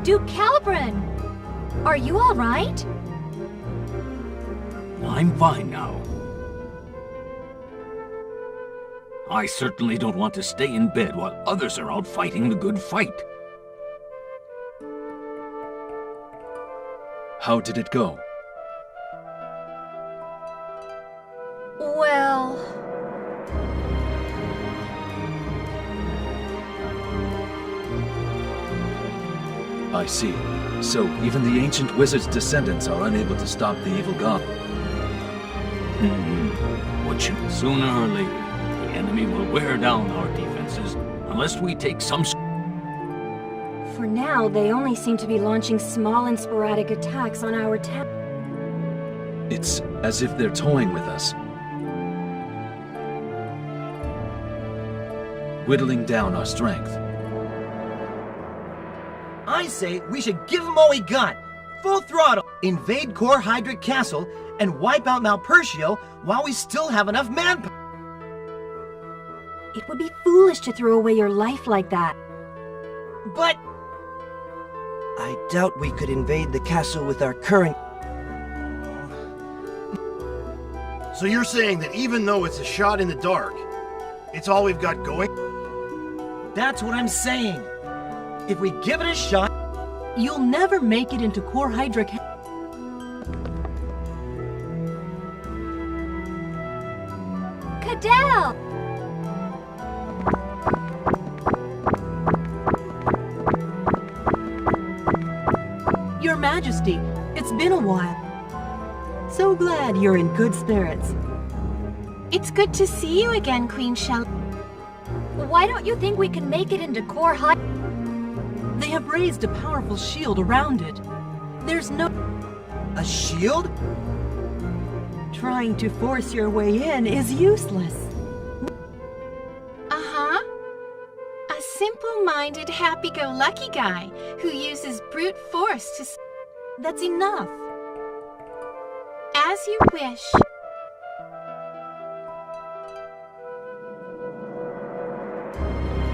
Duke Calibran! Are you all right? I'm fine now. I certainly don't want to stay in bed while others are out fighting the good fight. How did it go? Well... I see. So, even the ancient wizard's descendants are unable to stop the evil god. But sooner or later, the enemy will wear down our defenses unless we take some... For now, they only seem to be launching small and sporadic attacks on our town. It's as if they're toying with us. Whittling down our strength. I say we should give them all we got. Full throttle. Invade Core Hydric Castle and wipe out Malpertio while we still have enough manpower. It would be foolish to throw away your life like that. But... I doubt we could invade the castle with our current... So you're saying that even though it's a shot in the dark, it's all we've got going? That's what I'm saying. If we give it a shot, You'll never make it into core hydric. Cadell! Your Majesty, it's been a while. So glad you're in good spirits. It's good to see you again, Queen Shell. Why don't you think we can make it into core high? They have raised a powerful shield around it. There's no a shield? trying to force your way in is useless. Uh-huh. A simple-minded, happy-go-lucky guy who uses brute force to... That's enough. As you wish.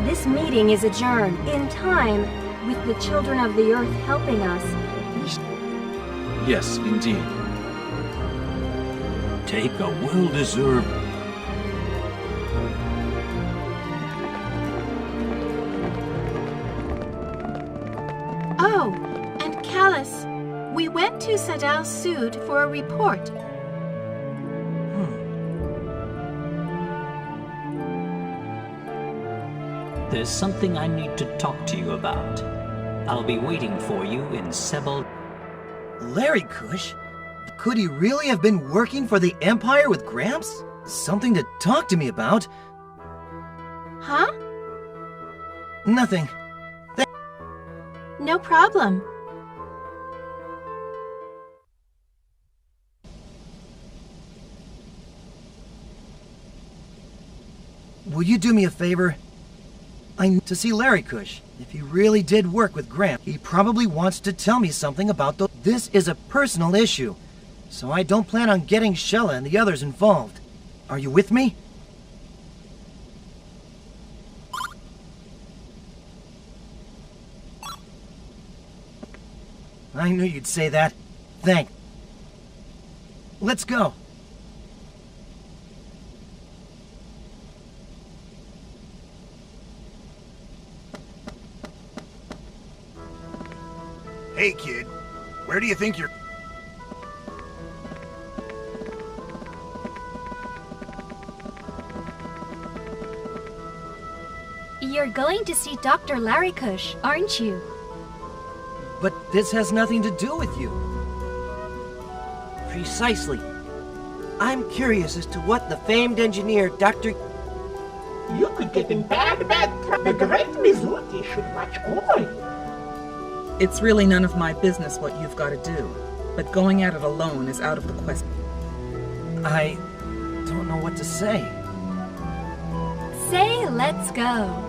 This meeting is adjourned. In time, with the children of the earth helping us, Yes, indeed. Take a well-deserved... Oh, and Callus, we went to Sadal Sud for a report. There's something I need to talk to you about. I'll be waiting for you in Sebald. Larry Kush? Could he really have been working for the Empire with Gramps? Something to talk to me about? Huh? Nothing. No problem. Will you do me a favor? I need to see Larry Kush. If he really did work with Gramps, he probably wants to tell me something about the... This is a personal issue, so I don't plan on getting Shella and the others involved. Are you with me? I knew you'd say that. Thanks. Let's go. Hey, kid. Where do you think you're... you're going to see Dr. Larry Kush, aren't you? But this has nothing to do with you. Precisely. I'm curious as to what the famed engineer, Dr. You could get in bad trouble. The great Mizuki should watch over you. It's really none of my business what you've got to do, but going at it alone is out of the question. I don't know what to say. Say, let's go.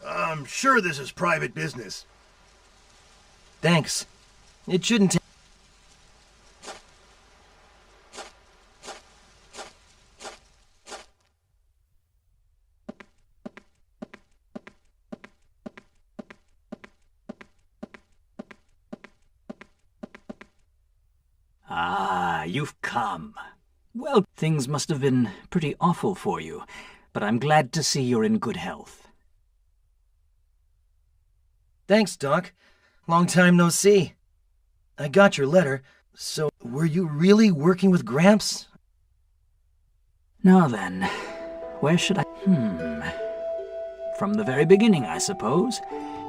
I'm sure this is private business. Thanks. It shouldn't take... Ah, you've come. Well, things must have been pretty awful for you, but I'm glad to see you're in good health. Thanks, Doc. Long time no see. I got your letter. So, were you really working with Gramps? Now then, where should I... From the very beginning, I suppose.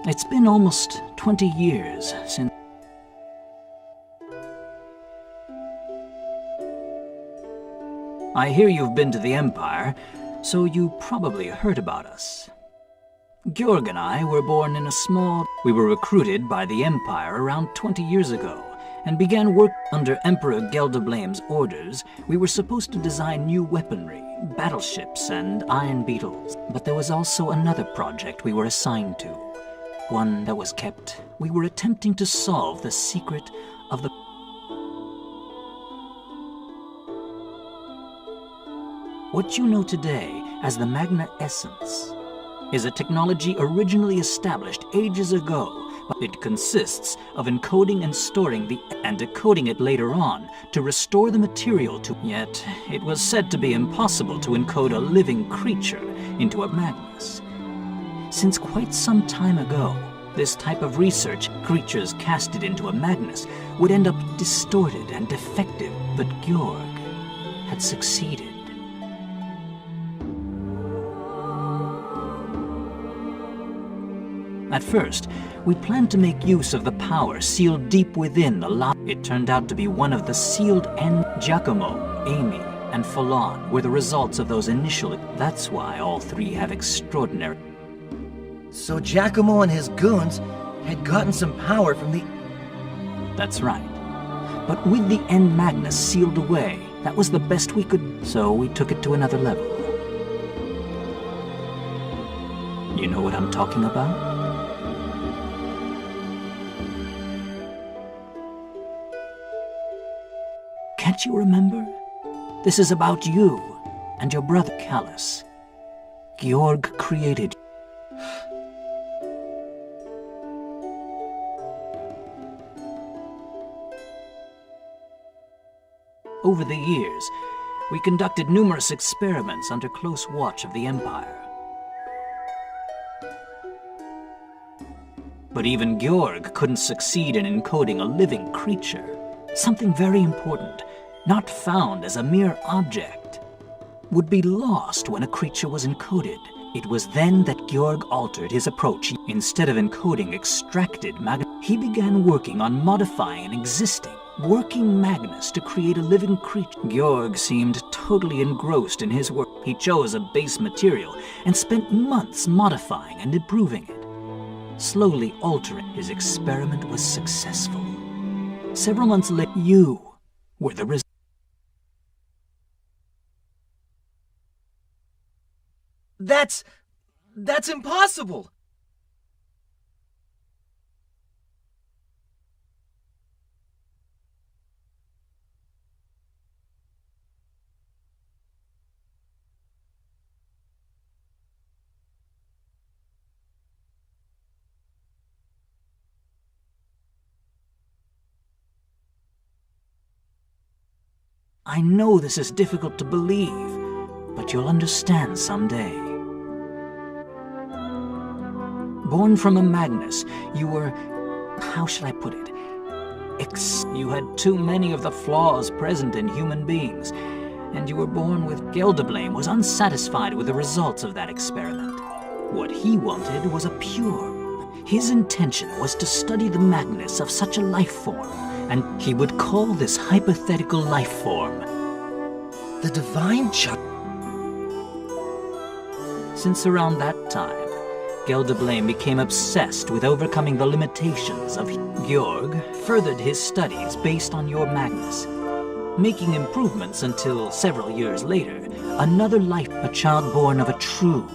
It's been almost 20 years since... I hear you've been to the Empire, so you probably heard about us. Georg and I were born in a small... We were recruited by the Empire around 20 years ago, and began work under Emperor Geldeblame's orders. We were supposed to design new weaponry, battleships, and iron beetles. But there was also another project we were assigned to. One that was kept. We were attempting to solve the secret of the... What you know today as the Magna Essence is a technology originally established ages ago, but it consists of encoding and storing and decoding it later on to restore the material to... Yet, it was said to be impossible to encode a living creature into a Magnus. Since quite some time ago, this type of research, creatures casted into a Magnus, would end up distorted and defective, but Georg had succeeded. At first, we planned to make use of the power sealed deep within the lock. It turned out to be one of the sealed end. Giacomo, Amy, and Falon were the results of those initial... That's why all three have extraordinary... So Giacomo and his goons had gotten some power from the... That's right. But with the End Magnus sealed away, that was the best we could... So we took it to another level. You know what I'm talking about? Can't you remember? This is about you and your brother Callus. Georg created... Over the years, we conducted numerous experiments under close watch of the Empire. But even Georg couldn't succeed in encoding a living creature. Something very important, not found as a mere object, would be lost when a creature was encoded. It was then that Georg altered his approach. Instead of encoding extracted Magnus, he began working on modifying an existing, working Magnus to create a living creature. Georg seemed totally engrossed in his work. He chose a base material and spent months modifying and improving it. Slowly altering, his experiment was successful. Several months later, you were the result. That's impossible! I know this is difficult to believe, but you'll understand someday. Born from a Magnus, you were... how should I put it? You had too many of the flaws present in human beings, and you were born with... Geldeblame was unsatisfied with the results of that experiment. What he wanted was a pure. His intention was to study the Magnus of such a life form, and he would call this hypothetical life form the Divine Child. Since around that time, Geldeblame became obsessed with overcoming the limitations of Georg, furthered his studies based on your Magnus. making improvements until several years later, another life, a child born of a true,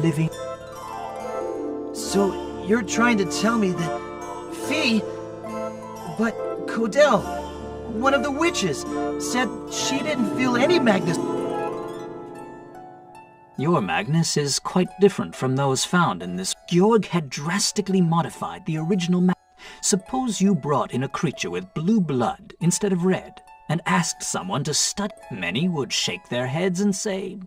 living... So you're trying to tell me that Fee, but Codell, one of the witches, said she didn't feel any Magnus. Your Magnus is quite different from those found in this. Georg had drastically modified the original Magnus. Suppose you brought in a creature with blue blood instead of red, and asked someone to study. Many would shake their heads and say,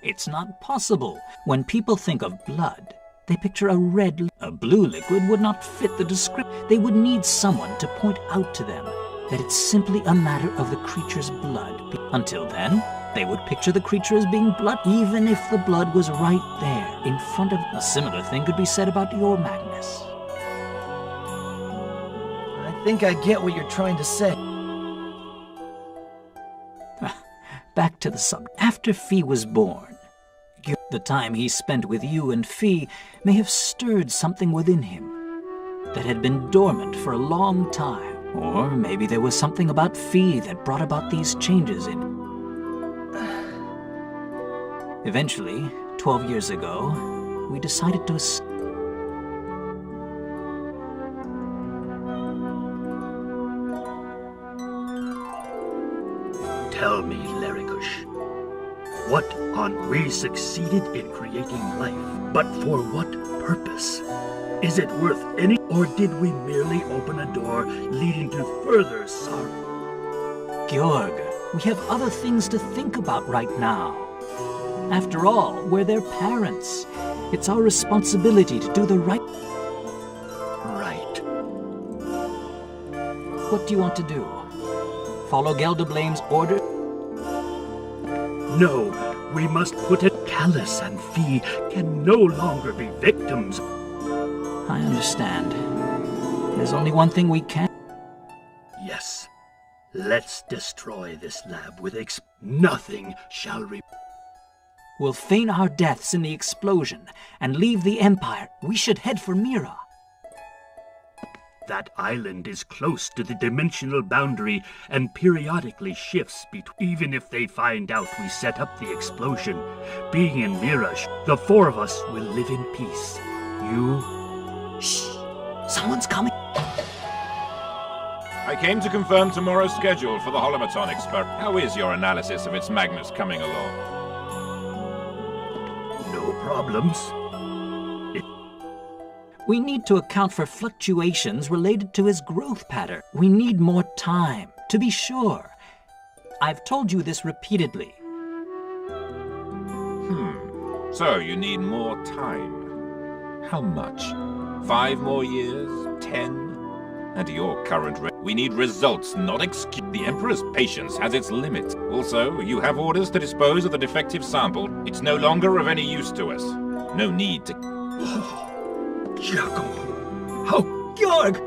it's not possible. When people think of blood, they picture a red. A blue liquid would not fit the description. They would need someone to point out to them that it's simply a matter of the creature's blood. Until then, they would picture the creature as being blood, even if the blood was right there, in front of... A similar thing could be said about your Magnus. I think I get what you're trying to say. Back to the subject. After Fee was born, the time he spent with you and Fee may have stirred something within him that had been dormant for a long time. Or maybe there was something about Fee that brought about these changes in... Eventually, 12 years ago, we decided to... Tell me, Larikush, what on we succeeded in creating life, but for what purpose? Is it worth any, or did we merely open a door leading to further sorrow? Georg, we have other things to think about right now. After all, we're their parents. It's our responsibility to do the right... Right. What do you want to do? Follow Geldeblame's order? No, we must put it. Callus and Fee can no longer be victims. I understand. There's only one thing we can... Yes. Let's destroy this lab with nothing shall We'll feign our deaths in the explosion and leave the Empire. We should head for Mira. That island is close to the dimensional boundary and periodically shifts between. Even if they find out we set up the explosion, being in Mira, the four of us will live in peace. You... Shh! Someone's coming! I came to confirm tomorrow's schedule for the holomaton experiment. How is your analysis of its Magnus coming along? No problems. We need to account for fluctuations related to his growth pattern. We need more time, to be sure. I've told you this repeatedly. So you need more time. How much? 5 more years? 10? At your current rate, we need results, not excuse. The Emperor's patience has its limits. Also, you have orders to dispose of the defective sample. It's no longer of any use to us. No need to... Giacomo! How... Georg!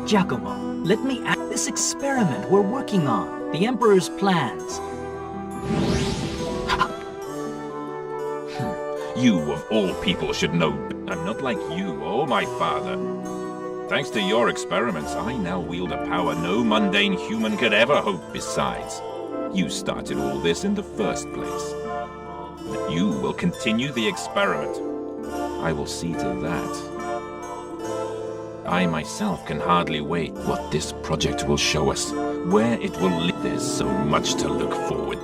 Giacomo, let me act this experiment we're working on. The Emperor's plans. You, of all people, should know. I'm not like you or my father. Thanks to your experiments, I now wield a power no mundane human could ever hope. Besides, you started all this in the first place. You will continue the experiment. I will see to that. I myself can hardly wait what this project will show us, where it will lead. There's so much to look forward.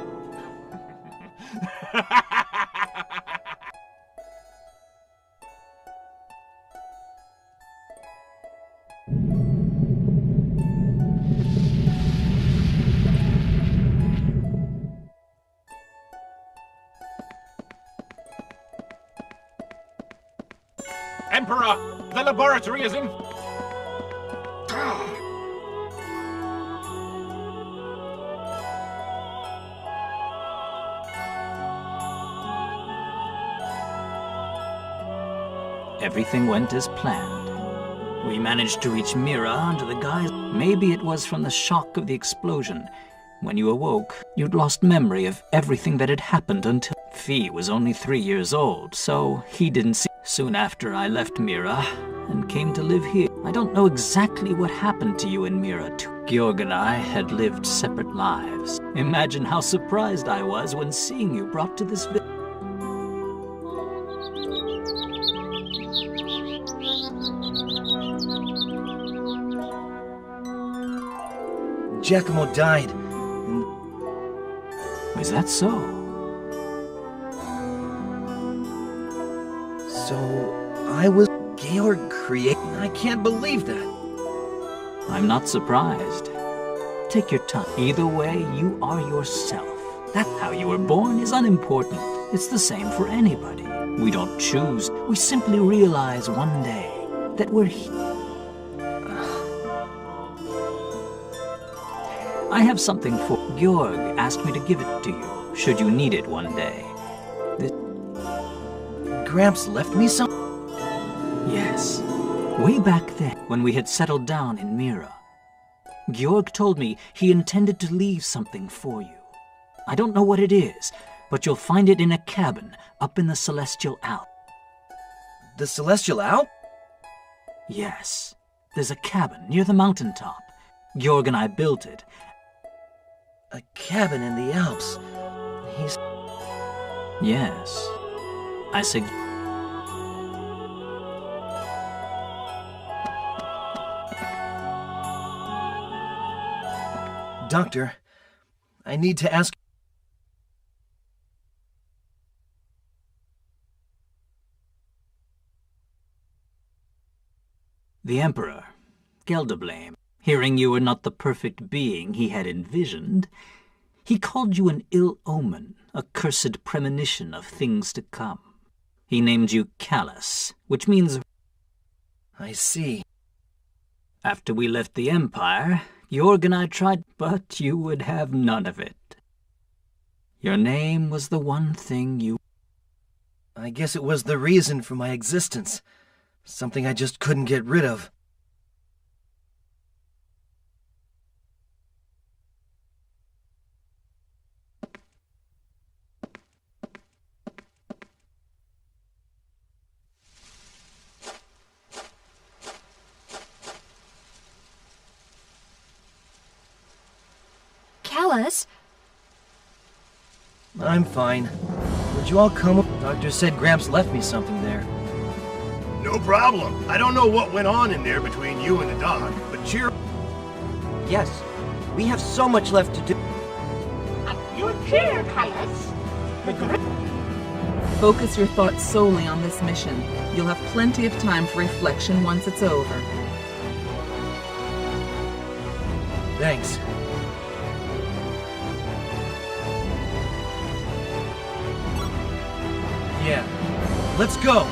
Emperor, the laboratory is in... Everything went as planned. We managed to reach Mira under the guise... Maybe it was from the shock of the explosion. When you awoke, you'd lost memory of everything that had happened until... Fee was only 3 years old, so he didn't see... soon after I left Mira and came to live here. I don't know exactly what happened to you in Mira too. Georg and I had lived separate lives. Imagine how surprised I was when seeing you brought to this village. Giacomo died. Is that so? So, I was Georg create. I can't believe that. I'm not surprised. Take your time. Either way, you are yourself. That how you were born is unimportant. It's the same for anybody. We don't choose. We simply realize one day that we're here. I have something for Georg asked me to give it to you, should you need it one day. Gramps left me some? Yes. Way back then, when we had settled down in Mira. Georg told me he intended to leave something for you. I don't know what it is, but you'll find it in a cabin up in the Celestial Alp. The Celestial Alp? Yes. There's a cabin near the mountaintop. Georg and I built it. A cabin in the Alps. He's... Yes. I said... Doctor, I need to ask... The Emperor, Gelderblame, hearing you were not the perfect being he had envisioned, he called you an ill omen, a cursed premonition of things to come. He named you Callus, which means... I see. After we left the Empire, Georg and I tried, but you would have none of it. Your name was the one thing you... I guess it was the reason for my existence. Something I just couldn't get rid of. Callus? I'm fine. Would you all come? Doctor said Gramps left me something there. No problem. I don't know what went on in there between you and the doc, but cheer. Yes, we have so much left to do. Your chair, Callus. Focus your thoughts solely on this mission. You'll have plenty of time for reflection once it's over. Thanks. Yeah, let's go!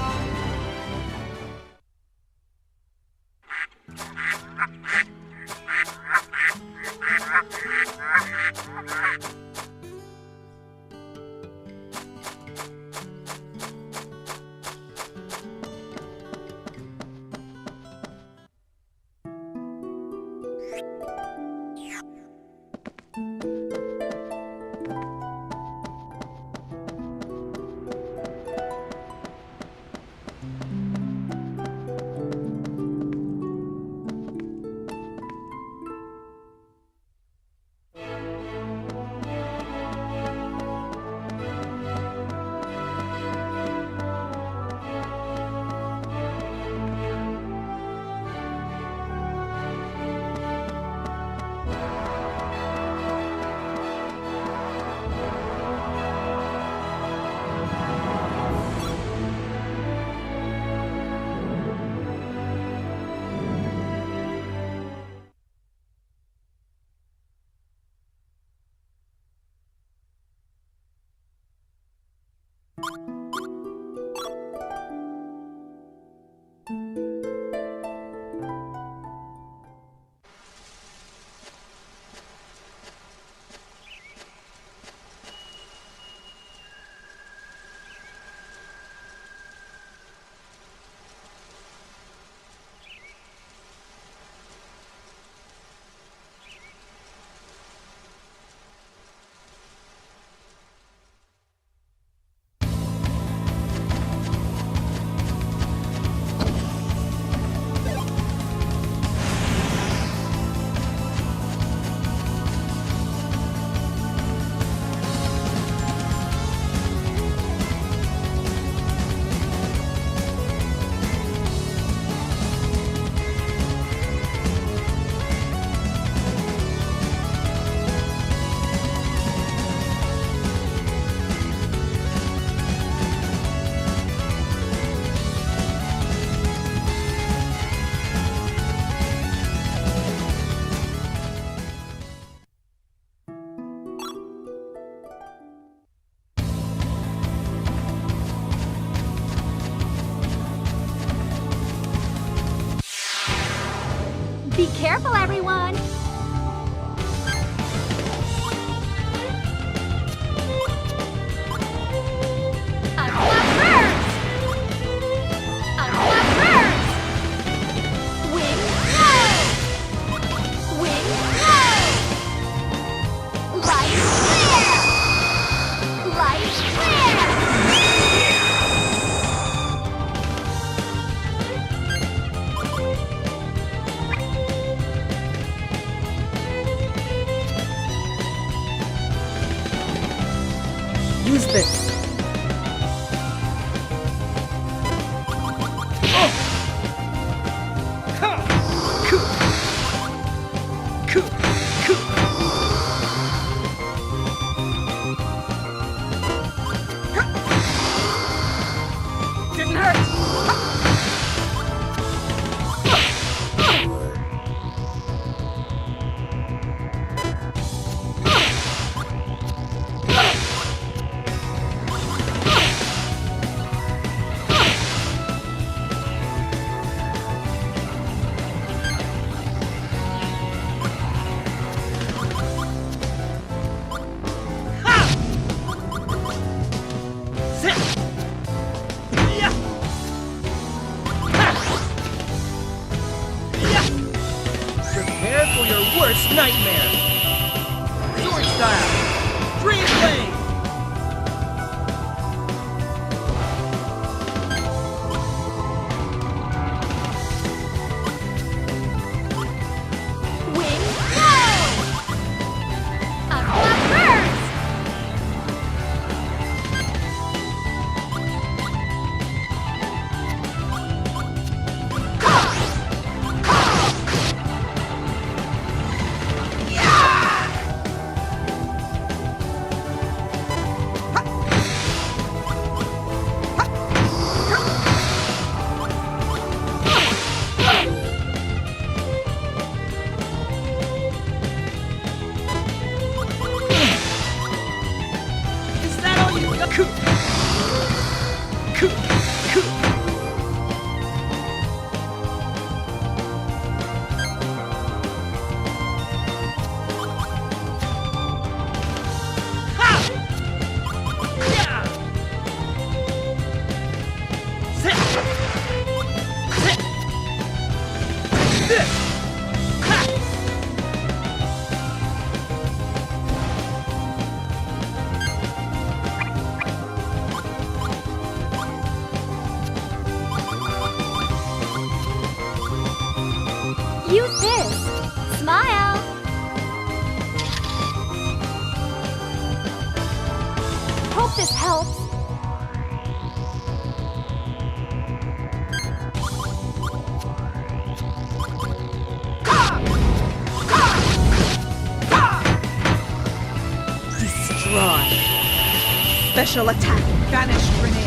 Be careful, everyone! Use this. Didn't hurt. Prepare for your worst nightmare! Sword style! Dream blade! Use this! Smile! Hope this helps. Destroy. Special attack. Vanish grenade.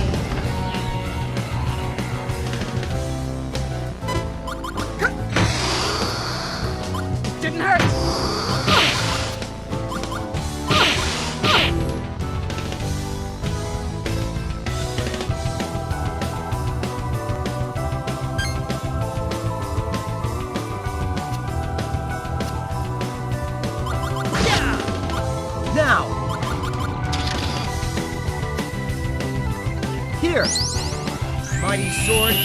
Didn't hurt. Now! Here! Mighty sword,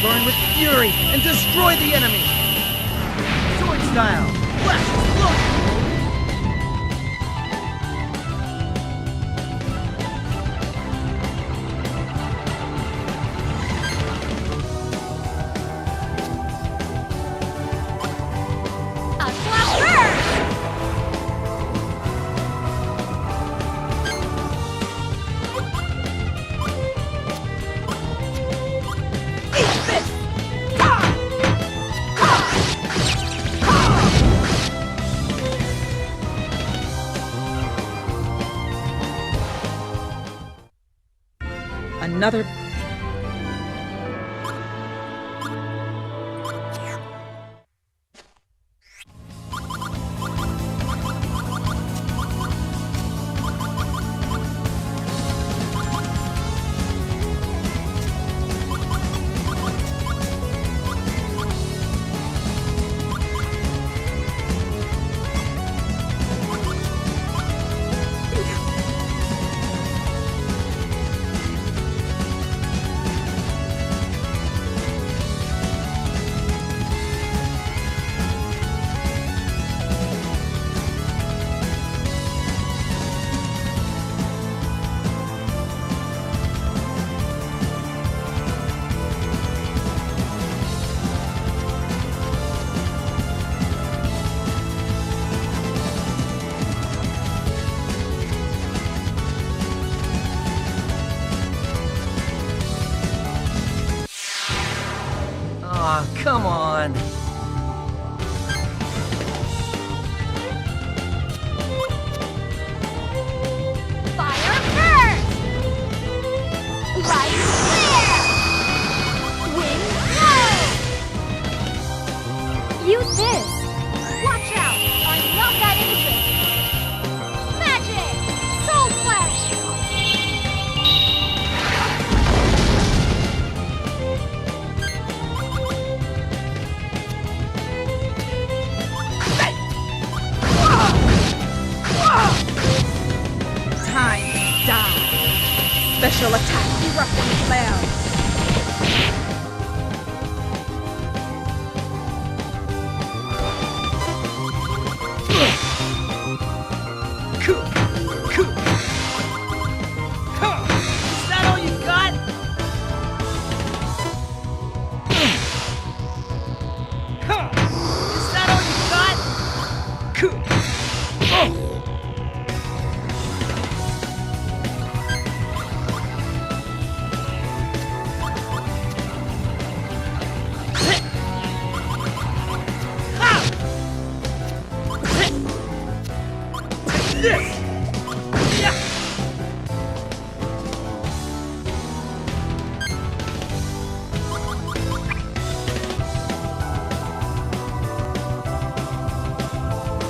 burn with fury and destroy the enemy! Sword style! Flash! Look! Another... Aw, come on. Fire first! Light clear! Wind blow! Use this! Watch out! I'm not that innocent! Magic! Soul Flash! Time to die. Special attack erupting flare. Is that all you got? Is that all you got? This! Yeah!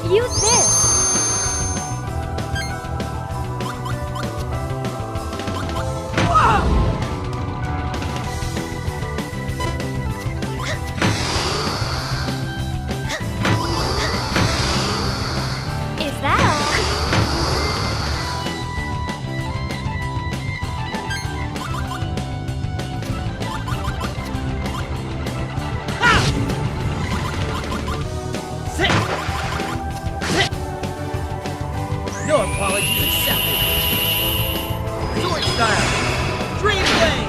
Use this! Is that all? No apologies accepted. Sword style. Dream blade.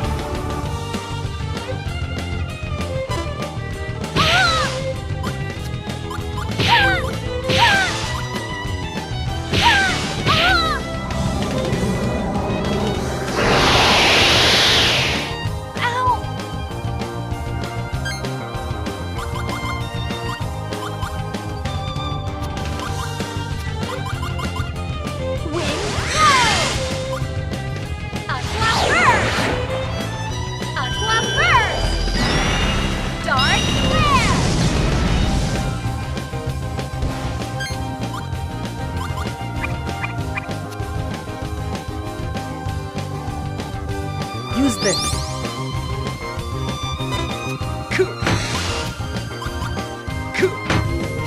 Use this.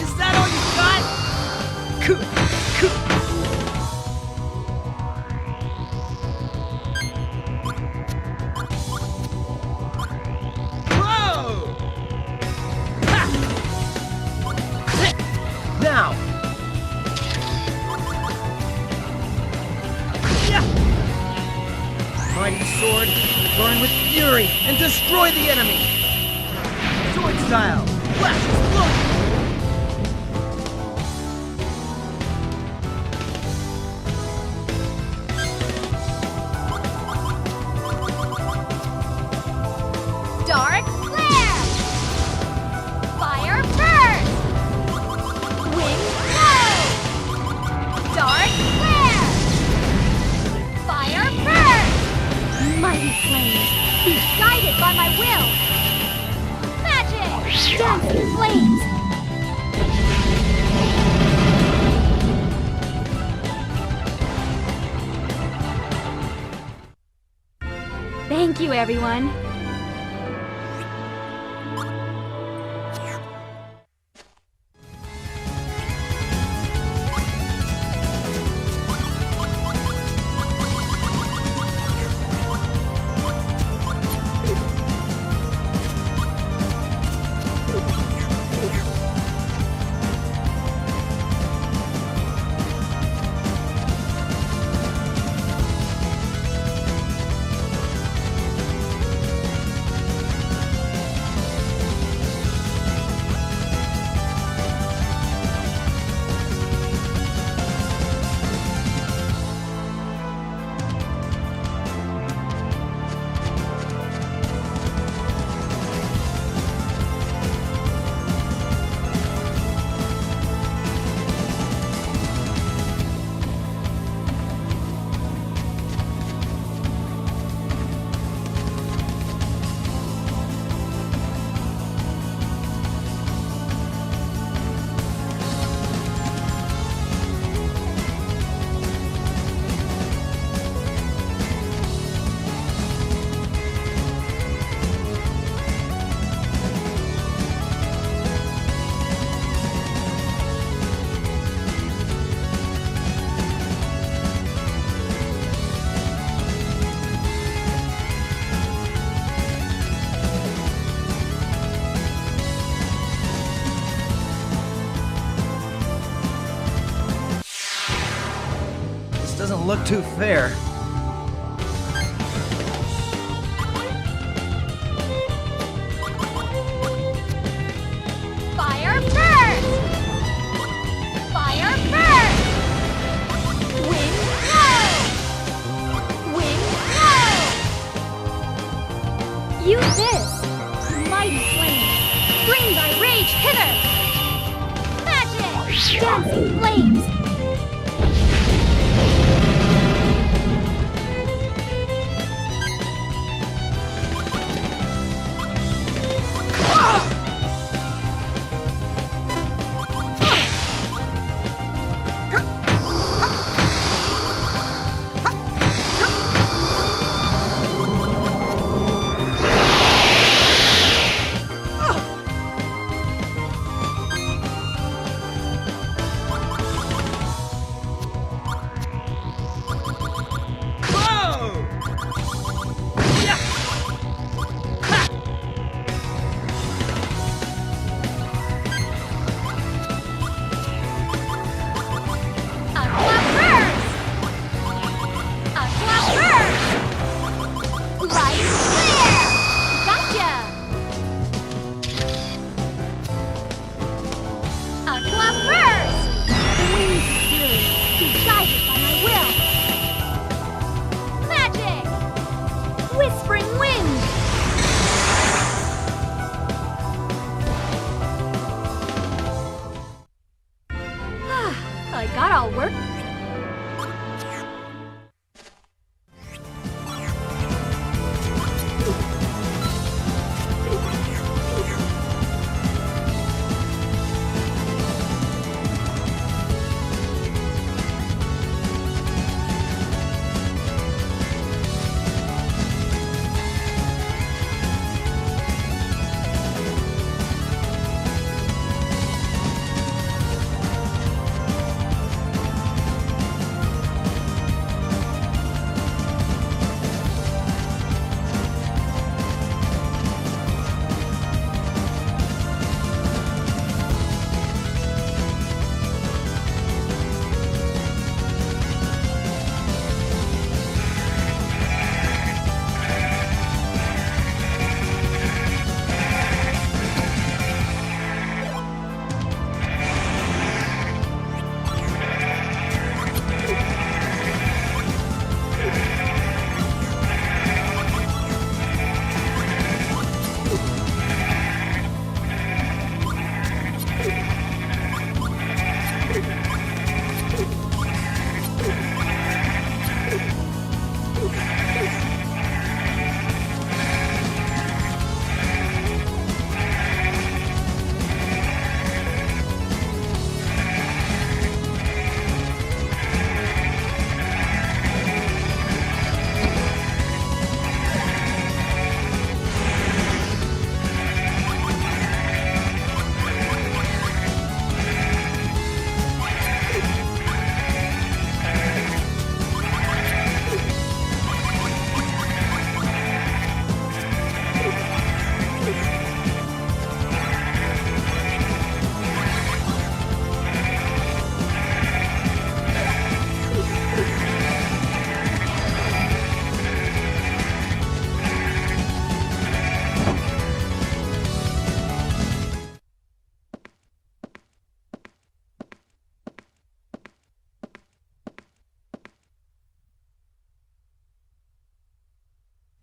Is that all you got? Whoa! Ha! Now! Mighty sword, burn with fury and destroy the enemy! Sword style, flash explosion! Dark flare! Fire burst! Wind blow! Dark flare! Fire burst! Mighty flames, be guided by my will! Magic! Dance in flames! Thank you, everyone. doesn't look too fair. Fire first! Fire first! Wind blow! Wind blow! Use this! Mighty flame! Bring thy rage hither! Magic! Dancing flames! I got all work.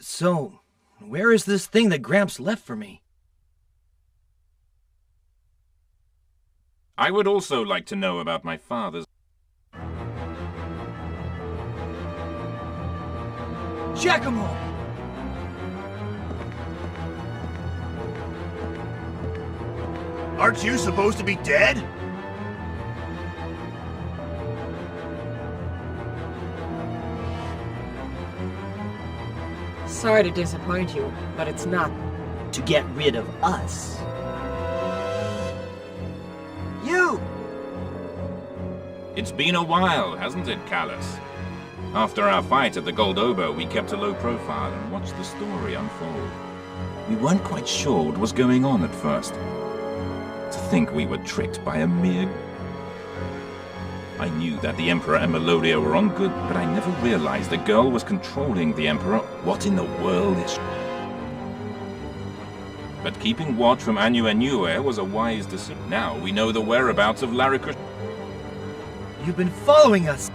So, where is this thing that Gramps left for me? I would also like to know about my father's... Giacomo! Aren't you supposed to be dead? Sorry to disappoint you, but it's not to get rid of us. You! It's been a while, hasn't it, Callus? After our fight at the Gold Oboe, we kept a low profile and watched the story unfold. We weren't quite sure what was going on at first. To think we were tricked by a mere... I knew that the Emperor and Melodia were on good, but I never realized the girl was controlling the Emperor. What in the world is... But keeping watch from Anu Anue was a wise decision. Now we know the whereabouts of Laricush. You've been following us!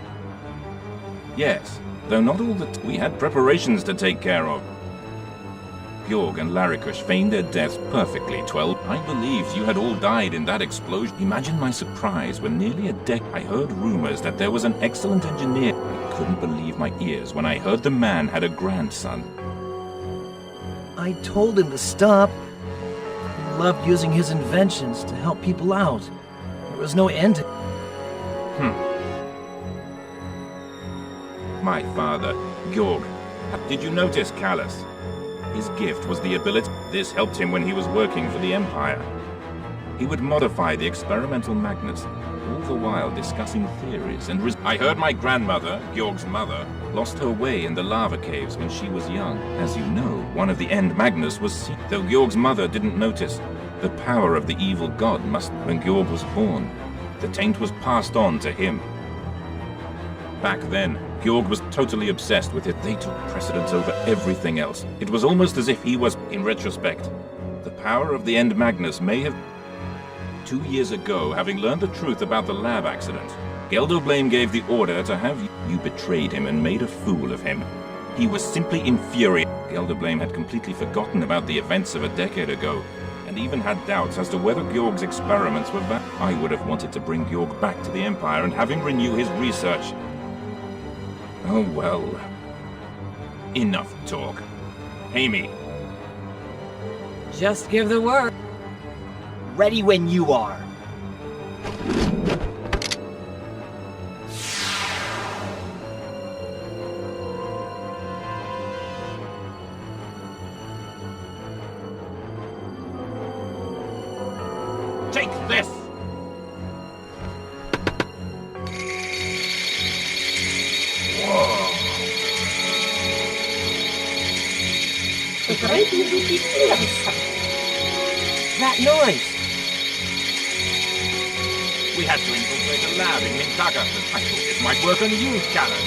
Yes, though not all that. We had preparations to take care of. Georg and Laricush feigned their deaths perfectly, 12. I believed you had all died in that explosion. Imagine my surprise when nearly a decade I heard rumors that there was an excellent engineer. I couldn't believe my ears when I heard the man had a grandson. I told him to stop. He loved using his inventions to help people out. There was no end to... My father, Georg. Did you notice, Callus? His gift was the ability. This helped him when he was working for the Empire. He would modify the experimental magnets, all the while discussing theories and I heard my grandmother, Georg's mother, lost her way in the lava caves when she was young. As you know, one of the end magnets was though Georg's mother didn't notice. The power of the evil god must... When Georg was born, the taint was passed on to him. Back then, Georg was totally obsessed with it. They took precedence over everything else. It was almost as if he was, in retrospect. The power of the End Magnus may have... 2 years ago, having learned the truth about the lab accident, Geldoblame gave the order to have you... You betrayed him and made a fool of him. He was simply infuriated. Geldoblame had completely forgotten about the events of a decade ago, and even had doubts as to whether Georg's experiments were valid. I would have wanted to bring Georg back to the Empire and have him renew his research. Oh well. Enough talk. Amy. Just give the word. Ready when you are. Take this! The great Mizuki feels. That noise! We had to infiltrate a lab in Mintaka. I thought this might work on you, Callus.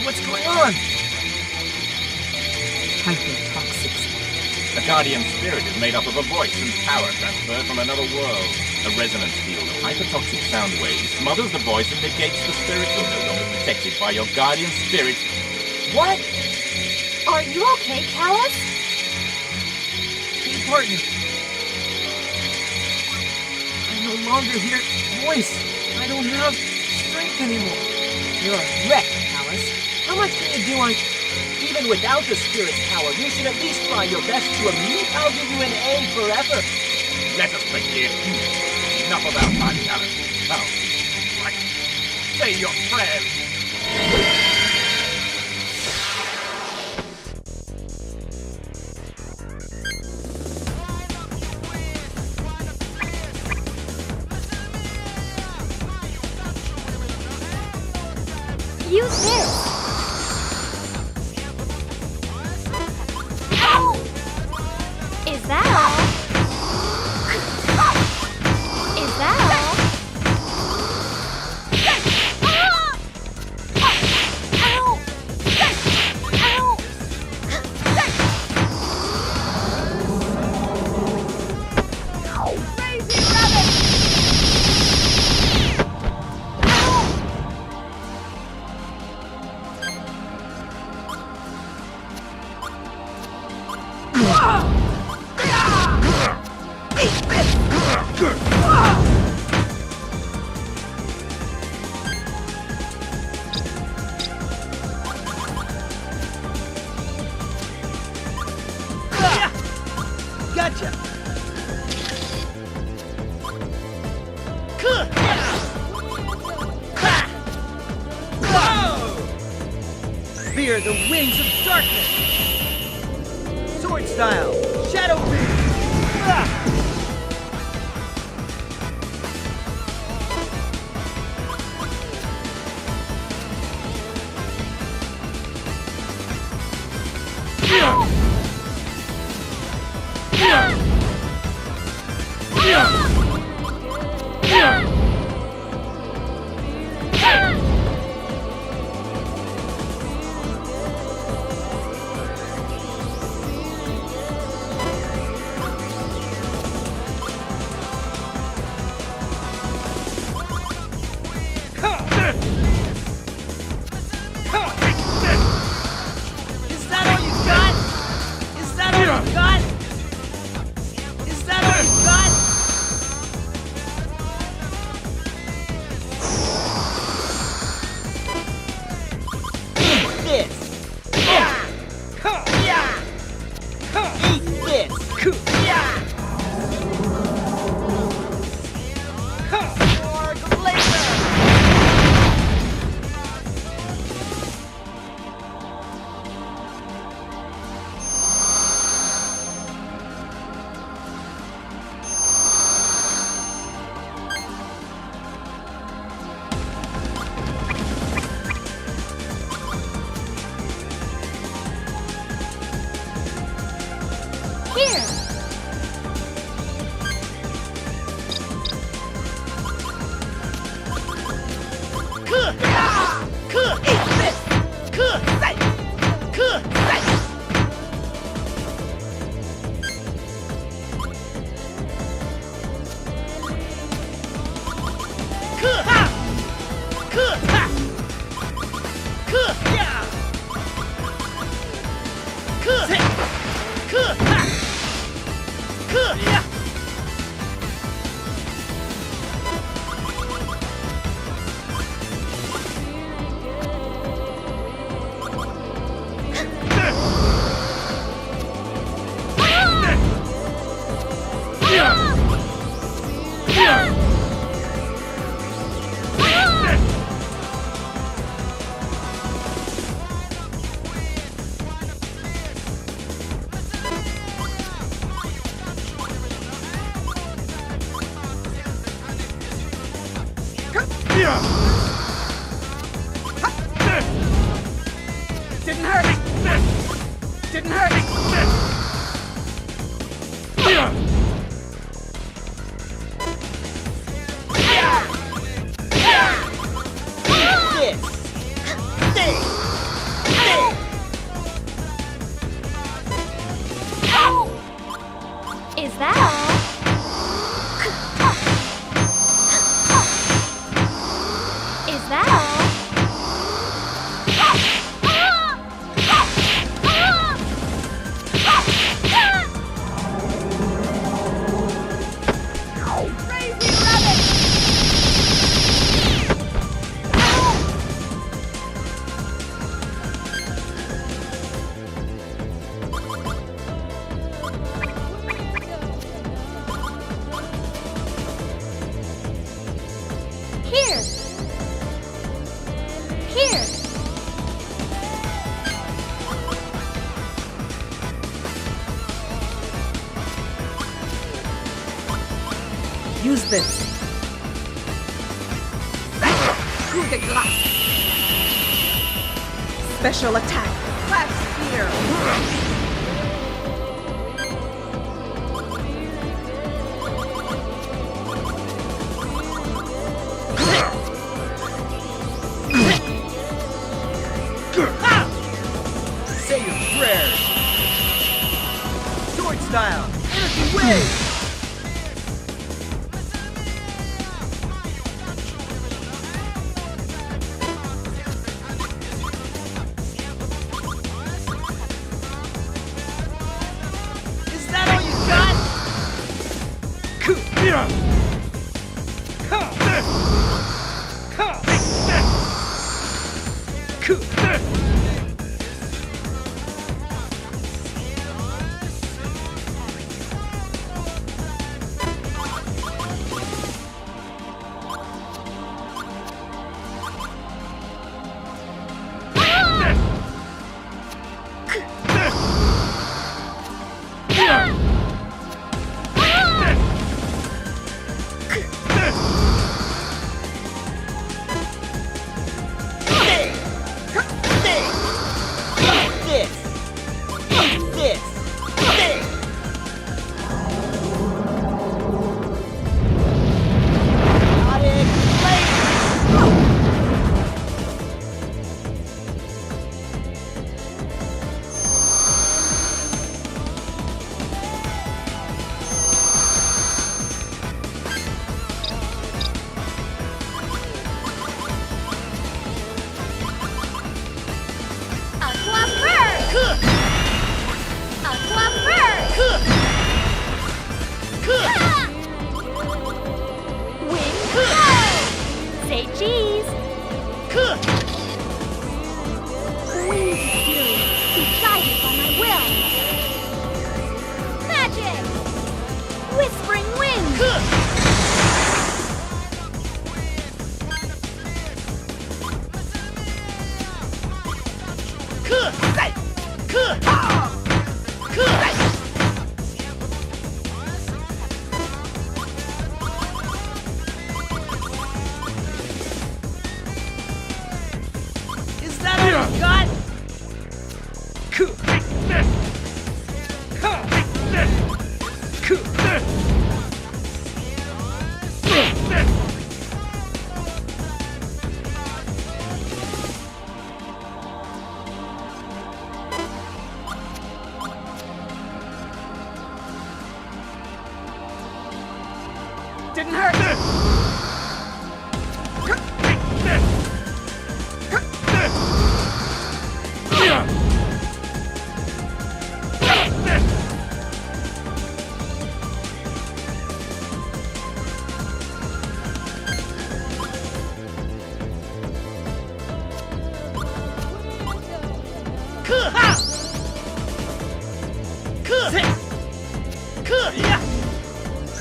What's going on? Hypertoxics. The Guardian Spirit is made up of a voice and power transferred from another world. A resonance field of hypertoxic sound waves smothers the voice and negates the spirit. You're no longer protected by your Guardian Spirit. What? Are you okay, Callus? Hey, partner. I no longer hear voice. I don't have strength anymore. You're a wreck, Callus. How much can you do on... Even without the spirit's power, you should at least try your best to amuse. I'll give you an A forever. Let us begin. Enough about time, Callus. Now, right. Say your prayers. Use this! Is that all? Is that all? Ow! Ow! Crazy rabbit! Gotcha! Fear the wings of darkness! Sword style! Shadow beam! all you got? Is that all you got? Eat this! Yeah! Yeah! Eat this! Yeah! More glazer! Here! Didn't hurt me! Didn't hurt me! Is that all? Is that all? Here! Here! Use this. Coup de grace. Special attack. Clap spear. Say your prayers! Sword style! Energy wave! Is that all you got? Wind go! Say cheese! Wind fury, be guided by my will! Magic! Whispering wind! Is that all you got? Didn't hurt!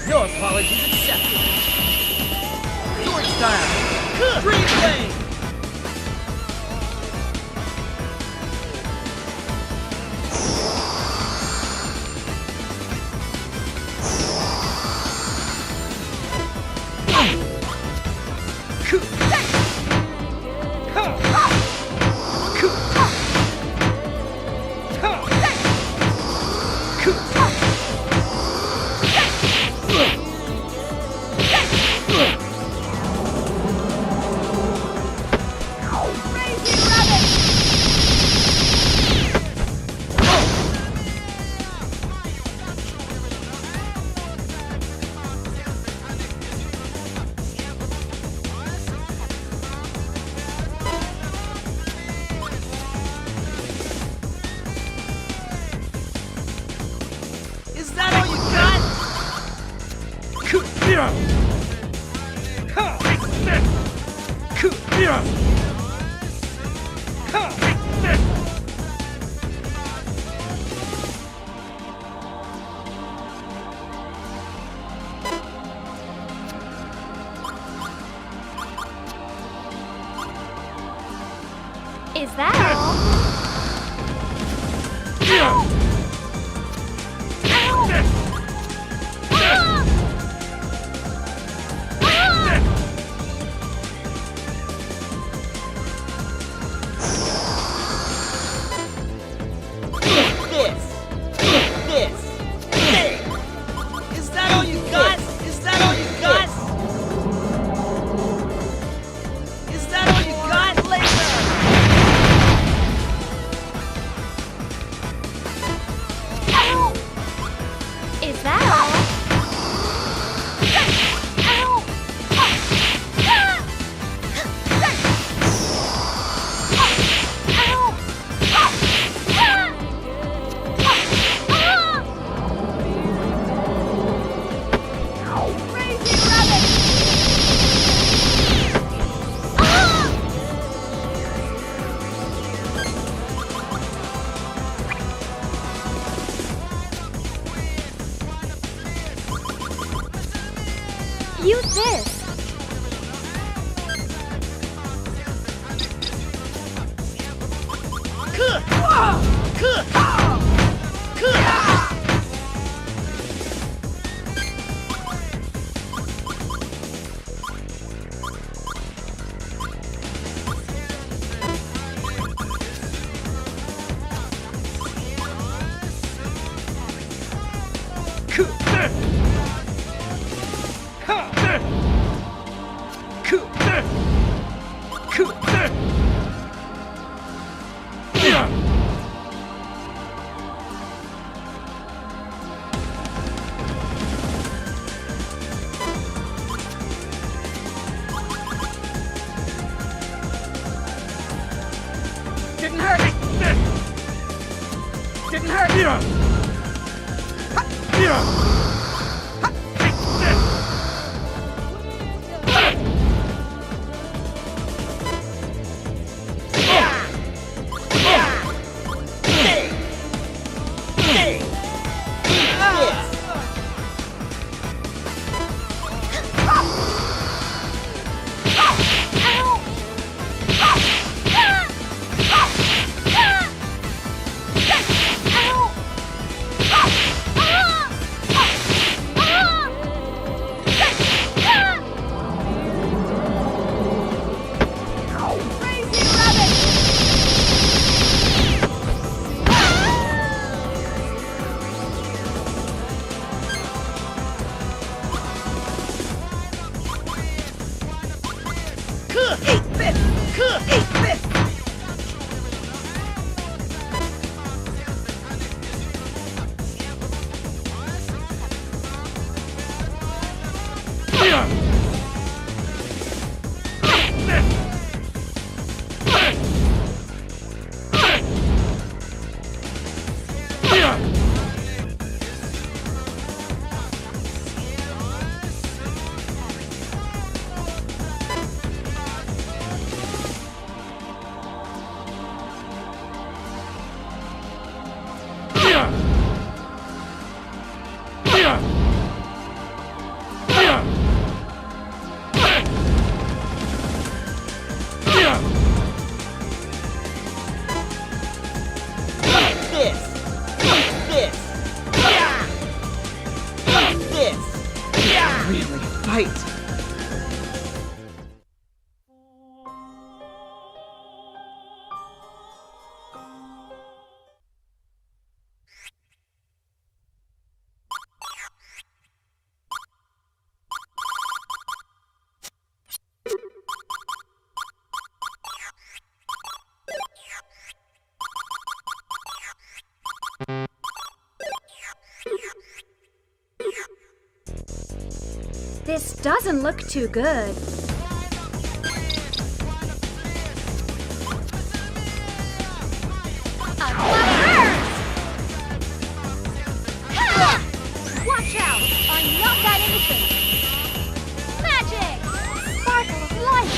No apologies accepted. Sword style. Dream blade. Is that all you got? Is that all? Is that all you got? Is that all you got? Is that all you got? Laser! Is that all? Use this. Didn't hurt! Didn't hurt! This doesn't look too good. Watch out! I'm not that innocent! Magic! Sparkle of light!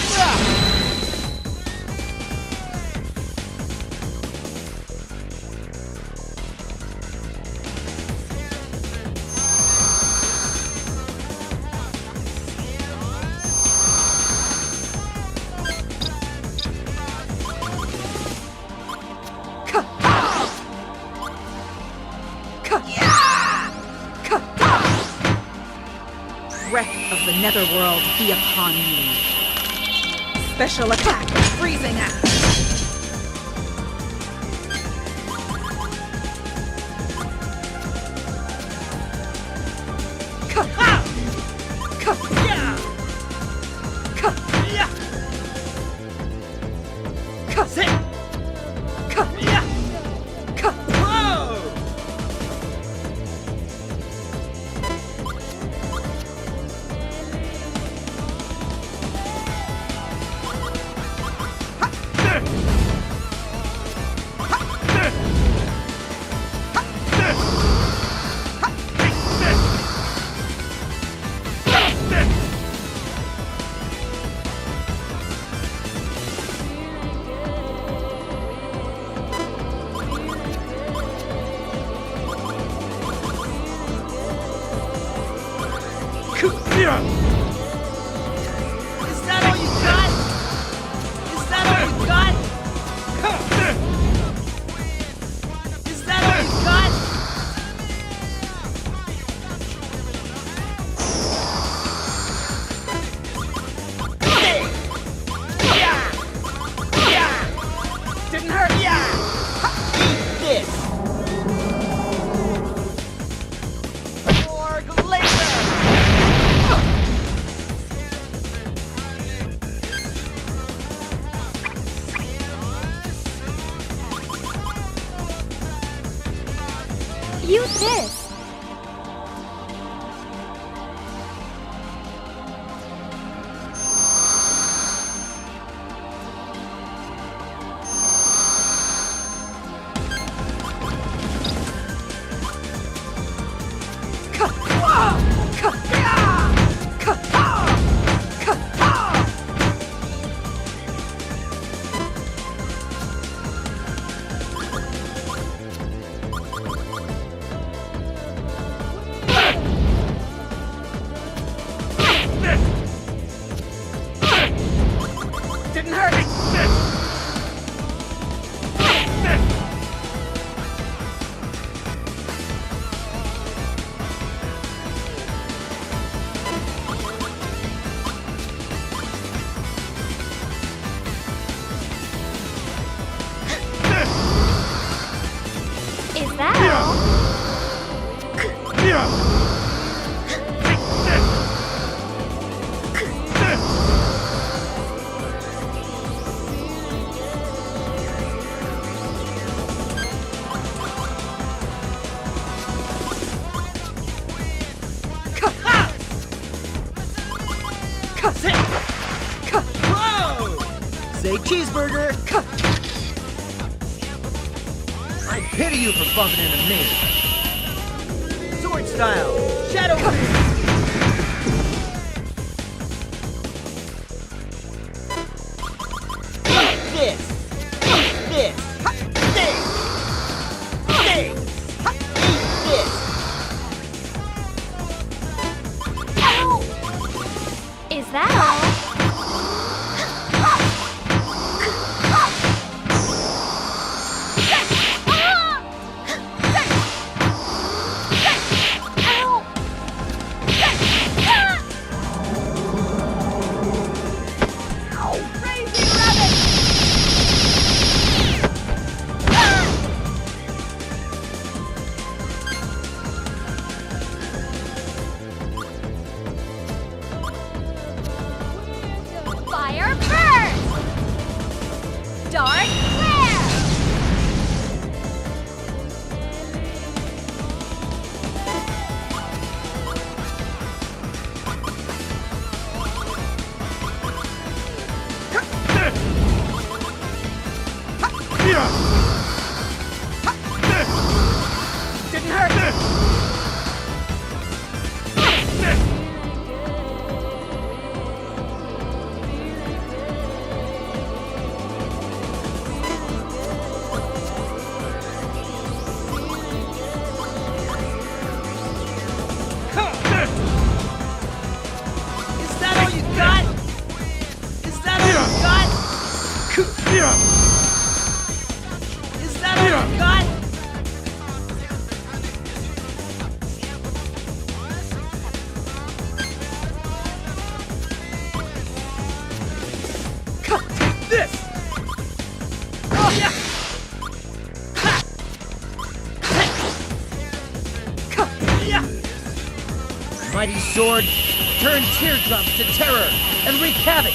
Wreck of the netherworld be upon you. Special attack, freezing axe. Cheeseburger! I pity you for bumping into me. Sword style, Shadow Fist! This! This! This! This! This! Is that all? Fire burst! Dark flare! Didn't hurt! Is that all you got? Is that all you got? Is that all you got? Take this! Oh, yeah! Yeah! Mighty sword, turn teardrops to terror and wreak havoc!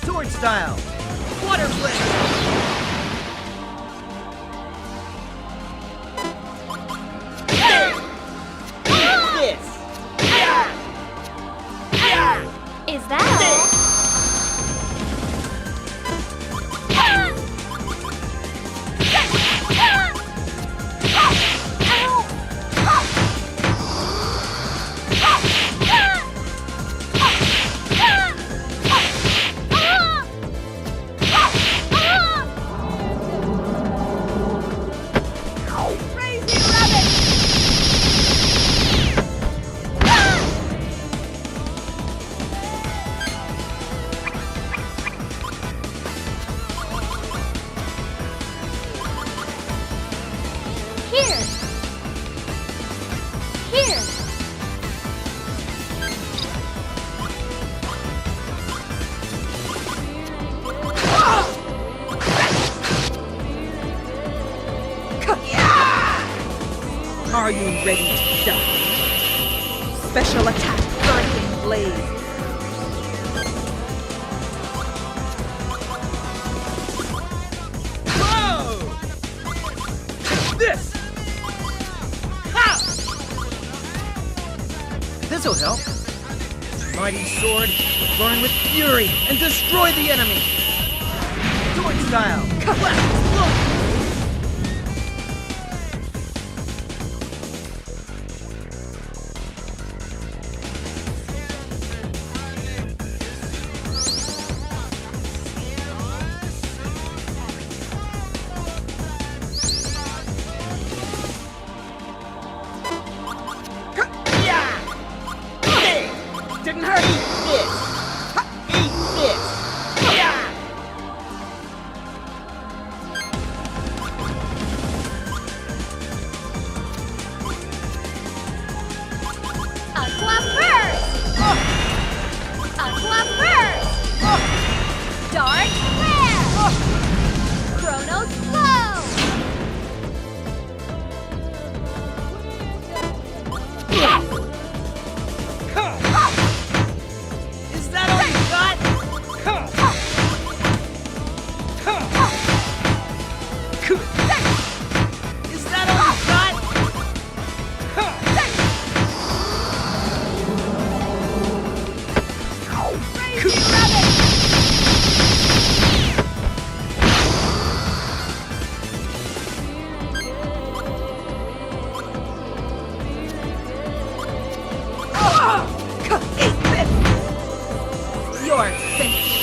Sword style, water blade! This! Is that all? Here! Here! Are you ready to die? Special attack, Hurricane Blaze. This! Ha! This'll help. Mighty sword, burn with fury and destroy the enemy! Sword style, left, look! Didn't hurt! Eat this! Eat this! Yeah! Aqua burst! Aqua burst! Dark flare! Chronos flow! Is that all you got? Is that all you got? Crazy rabbit! You're finished.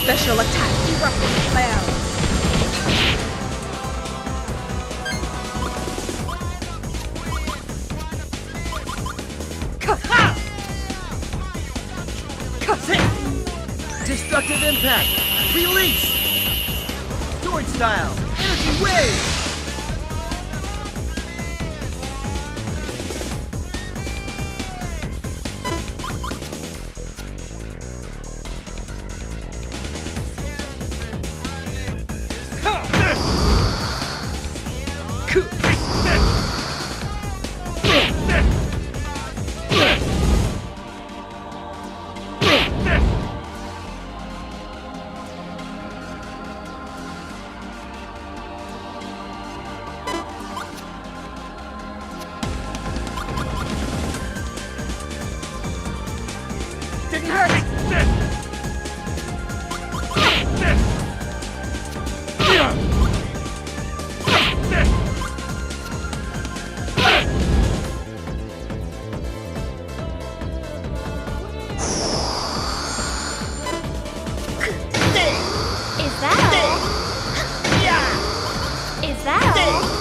Special attack erupting clouds. Destructive impact! Release! Sword style! Energy wave! Didn't hurt. Is that all? Is that all?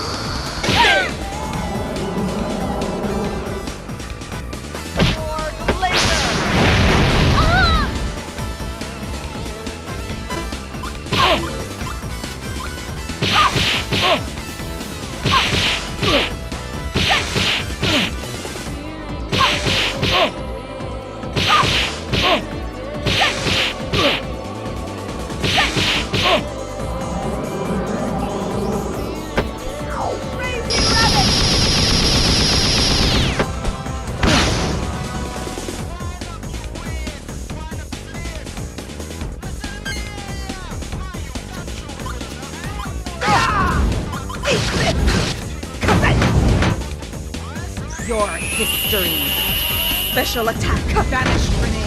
Your history. Special attack. Vanish grenade.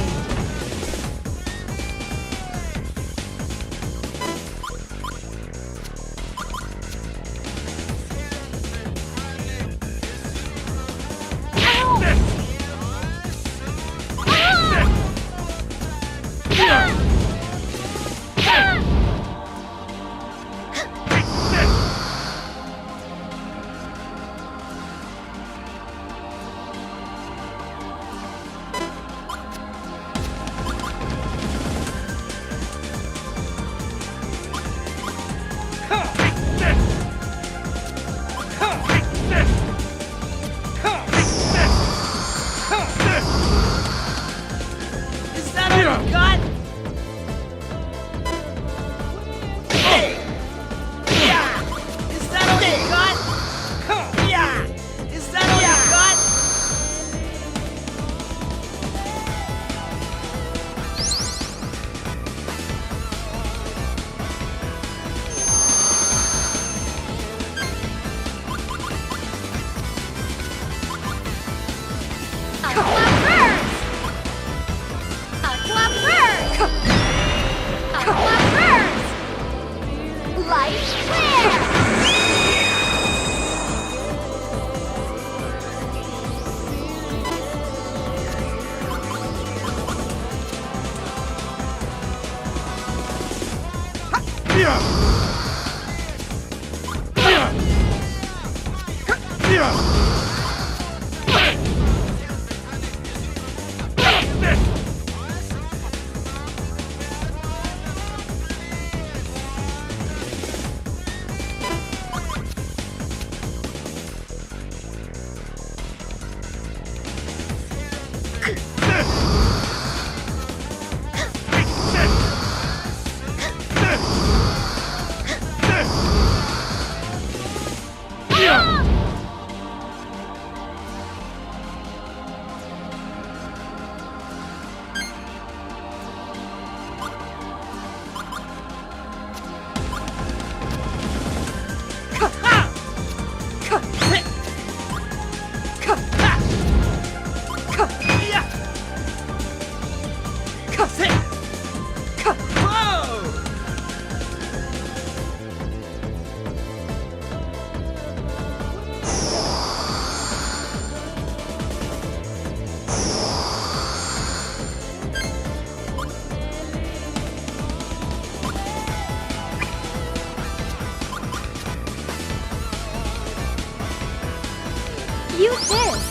Use this.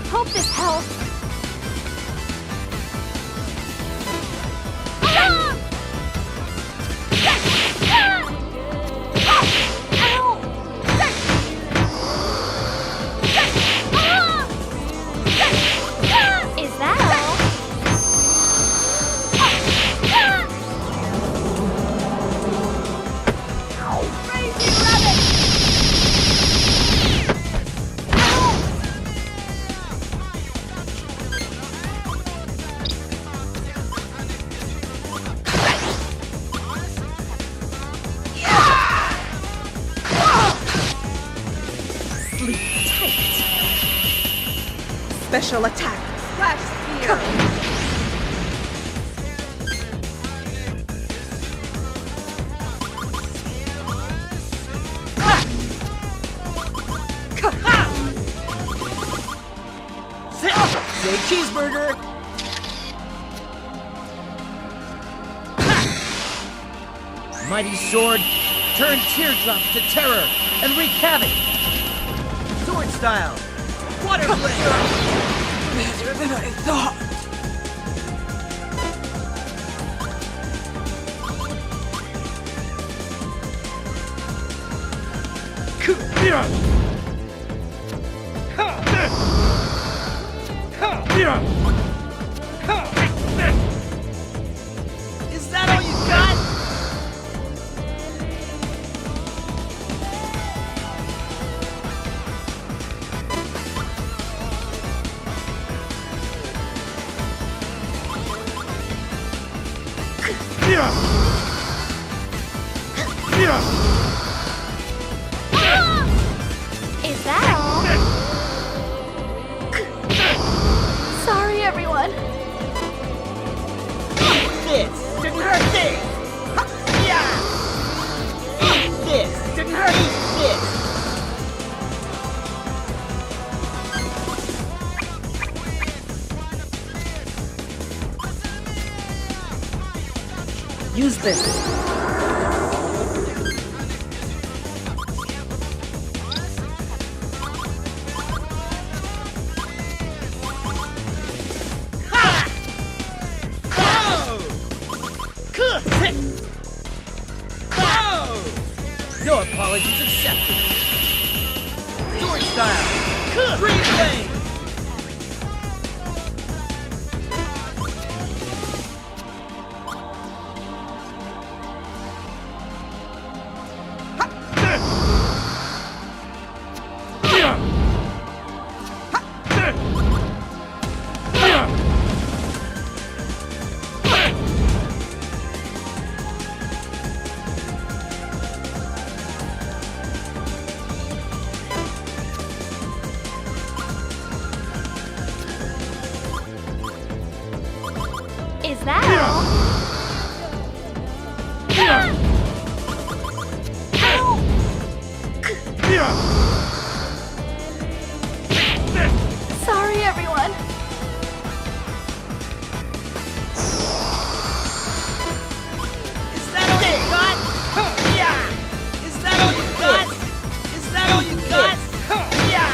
Hope this helps. Is that all? Crazy rabbit! Sleep tight. Special attack. Flash spear. Say cheeseburger! Mighty sword, turn teardrops to terror and wreak havoc! Sword style! Water blade! Better than I thought. Is that all you got? Is that all? Sorry, everyone. This didn't hurt this! Yeah! This didn't hurt this! Use this! No apologies accepted. Sword style. Green blade. Is that all? Sorry, everyone. Is that all you got? Yeah! Is that all you got? Is that all you got? Yeah!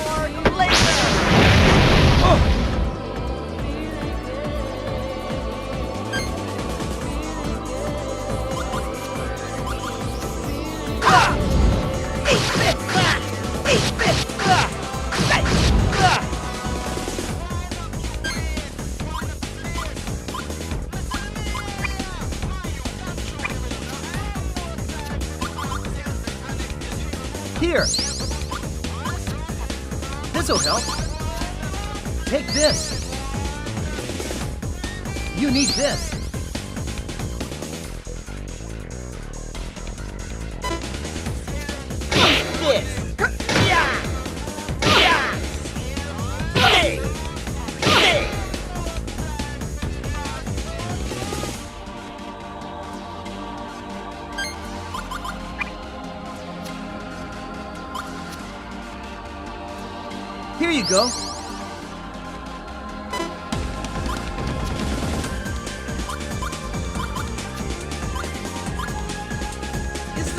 More laser! Oh! Here! This'll help. Take this. You need this. This. Yeah! Yeah! Hey! Hey! Here you go. Is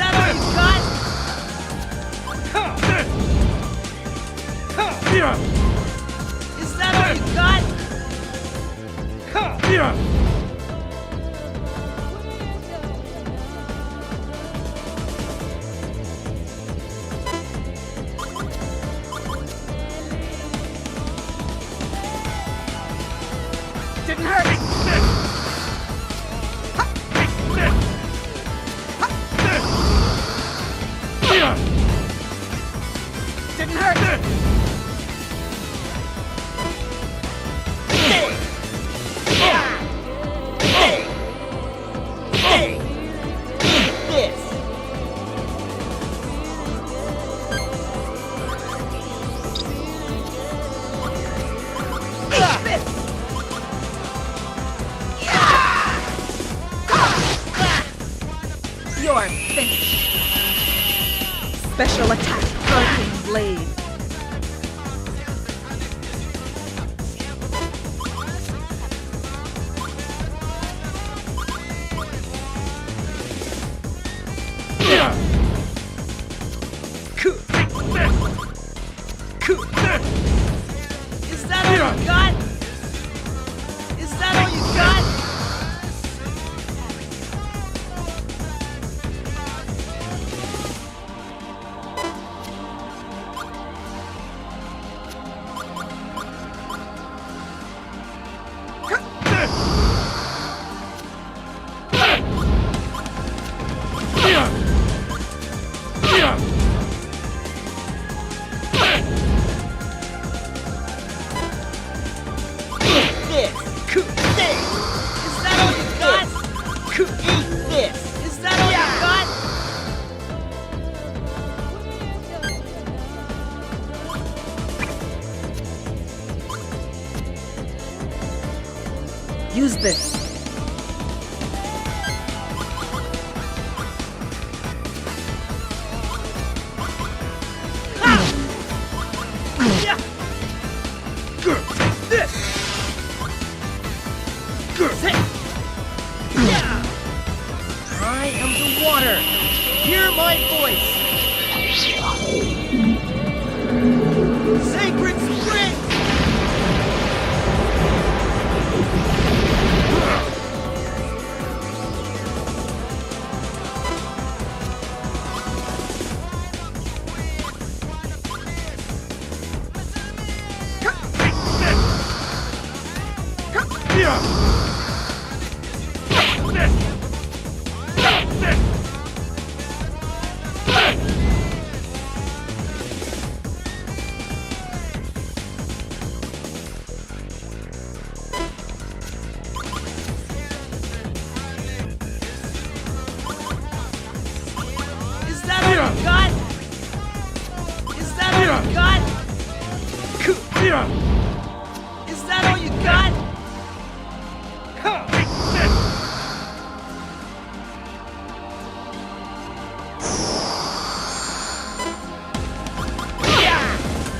Didn't hurt! Didn't hurt! You're finished. Special attack, Guardian Blade. Is that all you got? Is that all you got? Use this. I am the water. Hear my voice. Sacred Spring! Is that all you got? Is that all you got? Is that all you got?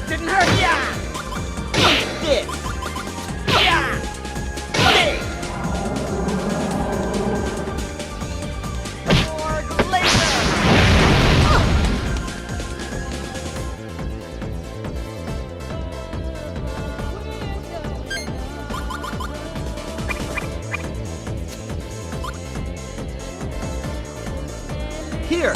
Didn't hurt. This. Here.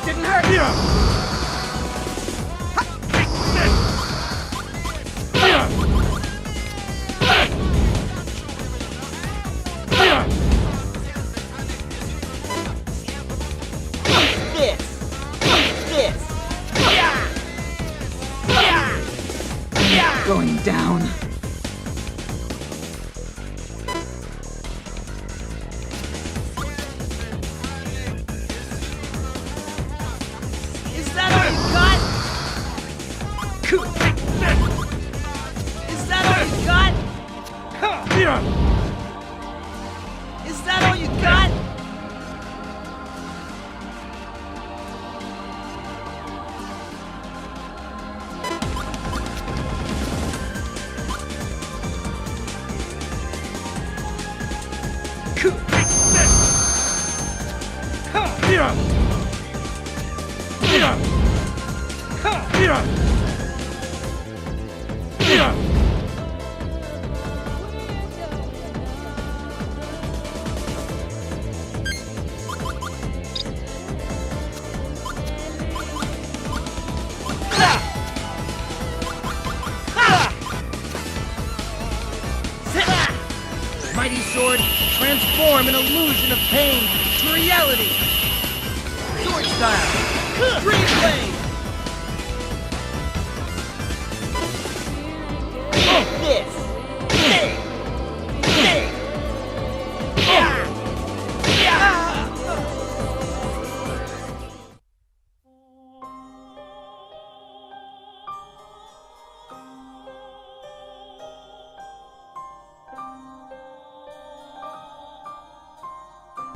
Didn't hurt. Going down. Is that all you got? Is that all Mighty sword, transform an illusion of pain to reality. Sword style, dream blade. This